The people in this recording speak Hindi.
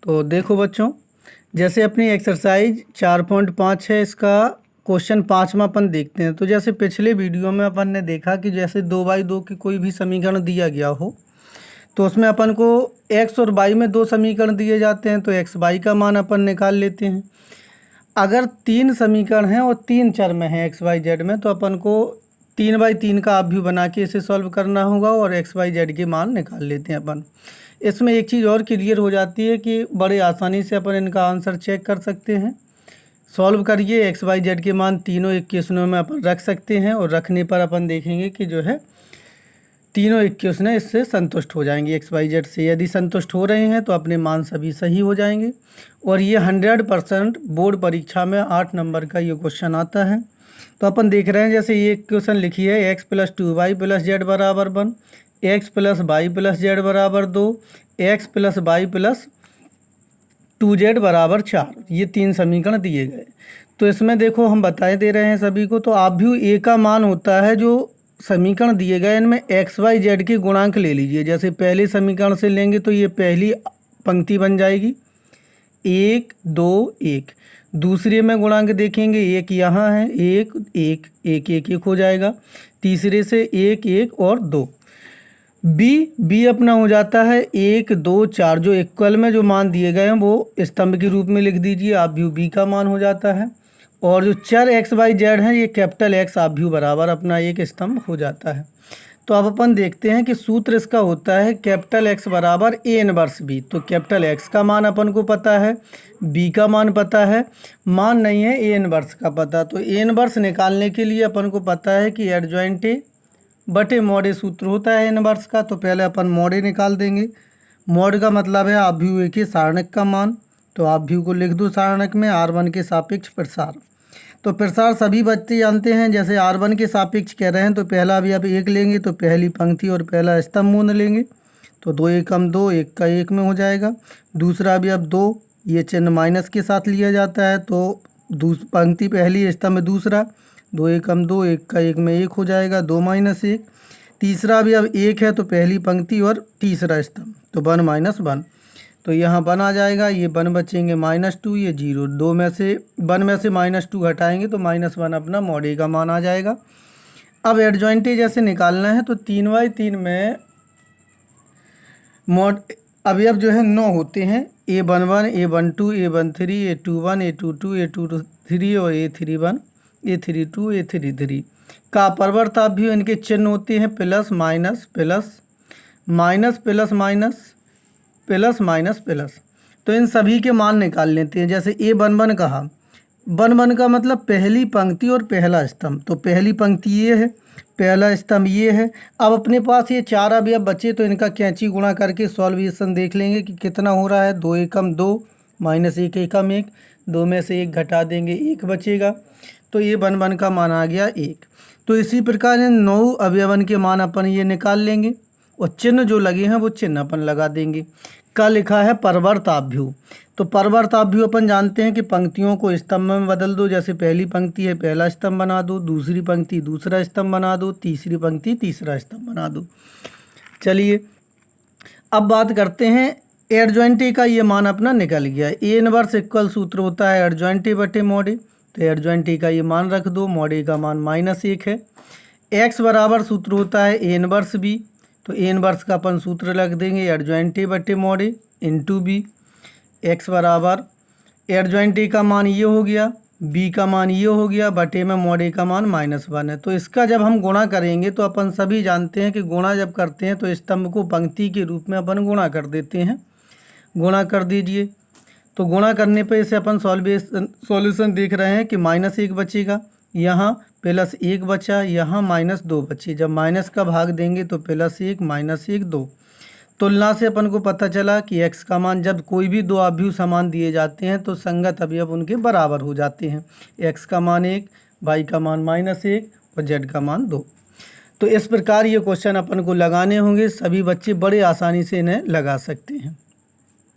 तो देखो बच्चों, जैसे अपनी एक्सरसाइज 4.5 है, इसका क्वेश्चन 5वां अपन देखते हैं। तो जैसे पिछले वीडियो में अपन ने देखा कि जैसे 2/2 की कोई भी समीकरण दिया गया हो तो उसमें अपन को एक्स और वाई में दो समीकरण दिए जाते हैं, तो एक्स वाई का मान अपन निकाल लेते हैं। अगर 3 समीकरण हैं और 3 चर में हैं एक्स वाई जेड में, तो अपन को 3/3 का अवयव बना के इसे सॉल्व करना होगा और एक्स वाई जेड के मान निकाल लेते हैं अपन। इसमें एक चीज़ और क्लियर हो जाती है कि बड़े आसानी से अपन इनका आंसर चेक कर सकते हैं। सॉल्व करिए, एक्स वाई जेड के मान तीनों इक्वेशनों में अपन रख सकते हैं और रखने पर अपन देखेंगे कि जो है तीनों इक्वेशनें इससे संतुष्ट हो जाएंगी। एक्स वाई जेड से यदि संतुष्ट हो रहे हैं तो अपने मान सभी सही हो जाएंगे। और ये 100% बोर्ड परीक्षा में 8 नंबर का ये क्वेश्चन आता है। तो अपन देख रहे हैं, जैसे ये क्वेश्चन लिखी है x plus 2y plus z बराबर 1, x plus y plus z बराबर 2, x plus y plus 2z बराबर 4। ये 3 समीकरण दिए गए। तो इसमें देखो हम बताए दे रहे हैं सभी को। तो अवयव ए का मान होता है जो समीकरण दिए गए इनमें एक्स वाई जेड के गुणांक ले लीजिए। जैसे पहले समीकरण से लेंगे तो ये पहली पंक्ति बन जाएगी 1 2 1। दूसरे में गुणांक देखेंगे, एक यहाँ है, 1 1 1 1 1 हो जाएगा। तीसरे से 1 1 और 2। बी अपना हो जाता है 1 2 4। जो इक्वल में जो मान दिए गए हैं वो स्तंभ के रूप में लिख दीजिए, अवयव बी का मान हो जाता है। और जो चर एक्स वाई जेड है, ये कैपिटल एक्स अवयव बराबर अपना एक स्तंभ हो जाता है। तो अब अपन देखते हैं कि सूत्र इसका होता है कैपिटल एक्स बराबर ए इनवर्स बी। तो कैपिटल एक्स का मान अपन को पता है, बी का मान पता है, मान नहीं है ए इनवर्स का पता। तो ए इनवर्स निकालने के लिए अपन को पता है कि एडजॉइंट ए बटे मॉड ए सूत्र होता है इनवर्स का। तो पहले अपन मॉड ए निकाल देंगे। मॉड का मतलब है अवयव ए के सारणक का मान। तो अवयव को लिख दो सारणक में r1 के सापेक्ष प्रसार। तो प्रसार सभी बच्चे जानते हैं। जैसे r1 के सापेक्ष कह रहे हैं तो पहला अवयव 1 लेंगे, तो पहली पंक्ति और पहला स्तंभ मूल लेंगे। तो 2 एकम 2, 1 का 1 में हो जाएगा। दूसरा अवयव 2, ये चिन्ह माइनस के साथ लिया जाता है, तो पंक्ति पहली स्तंभ दूसरा। 2 एकम 2, 1 का 1 में 1 हो जाएगा, 2 - 1। तीसरा अवयव 1 है तो पहली पंक्ति और तीसरा स्तंभ, तो 1 - 1। तो यहाँ 1 आ जाएगा, ये 1 बचेंगे -2, ये 0। 2 में से 1 में से -2 घटाएंगे तो -1 अपना मॉड ए का मान आ जाएगा। अब एडजॉइंट ए जैसे निकालना है तो 3/3 में मॉड अवयव जो है 9 होते हैं। a11 a12 a13 a21 a22 a23 और a31 a32 a33 का अपवर्त अवयव इनके चिन्ह होते हैं plus minus plus minus plus minus plus minus plus. तो इन सभी के मान निकाल लेते हैं। जैसे a11 कहा, 1 का मतलब पहली पंक्ति और पहला स्तंभ। तो पहली पंक्ति ये है, पहला स्तंभ ये है। अब अपने पास ये 4 अवयव बचे तो इनका कैंची गुणा करके सॉल्वेशन देख लेंगे कि कितना हो रहा है। 2 एकम 2 -1 एकम 1, 2 में से 1 घटा देंगे, 1 बचेगा। तो ये 1 का मान आ गया 1। तो इसी प्रकार इन 9 अवयवन के मान अपन ये निकाल लेंगे और चिन्ह जो लगे हैं वो चिन्ह अपन लगा देंगे। का लिखा है परवर्त अवयव। तो परवर्त अवयव अपन जानते हैं कि पंक्तियों को स्तंभ में बदल दो। जैसे पहली पंक्ति है पहला स्तंभ बना दो, दूसरी पंक्ति दूसरा स्तंभ बना दो, तीसरी पंक्ति तीसरा स्तंभ बना दो। चलिए अब बात करते हैं एडजॉइंट ए का। ये मान अपना निकल गया। ए इनवर्स इक्वल सूत्र होता है एडजॉइंट ए बटे मॉड ए। तो एडजॉइंट ए का ये मान रख दो, मॉड ए का मान -1 है। एक्स बराबर सूत्र होता है ए इनवर्स बी। तो ए इनवर्स का अपन सूत्र रख देंगे एडजॉइंट ए बटे मॉड ए इंटू बी। एक्स बराबर एडजॉइंट ए का मान ये हो गया, बी का मान ये हो गया, बटे में मॉड ए का मान -1 है। तो इसका जब हम गुणा करेंगे तो अपन सभी जानते हैं कि गुणा जब करते हैं तो स्तंभ को पंक्ति के रूप में अपन गुणा कर देते हैं। गुणा कर दीजिए। तो गुणा करने पे इसे अपन सॉल्यूशन देख रहे हैं कि -1 बचेगा, यहाँ +1 बचा, यहाँ -2 बचे। जब माइनस का भाग देंगे तो +1 -1 2। तुलना से अपन को पता चला कि x का मान जब कोई भी दो अवयव समान दिए जाते हैं तो संगत अवयव उनके बराबर हो जाते हैं। x का मान 1, y का मान -1 और z का मान 2। तो इस प्रकार ये क्वेश्चन अपन को लगाने होंगे। सभी बच्चे बड़े आसानी से इन्हें लगा सकते हैं।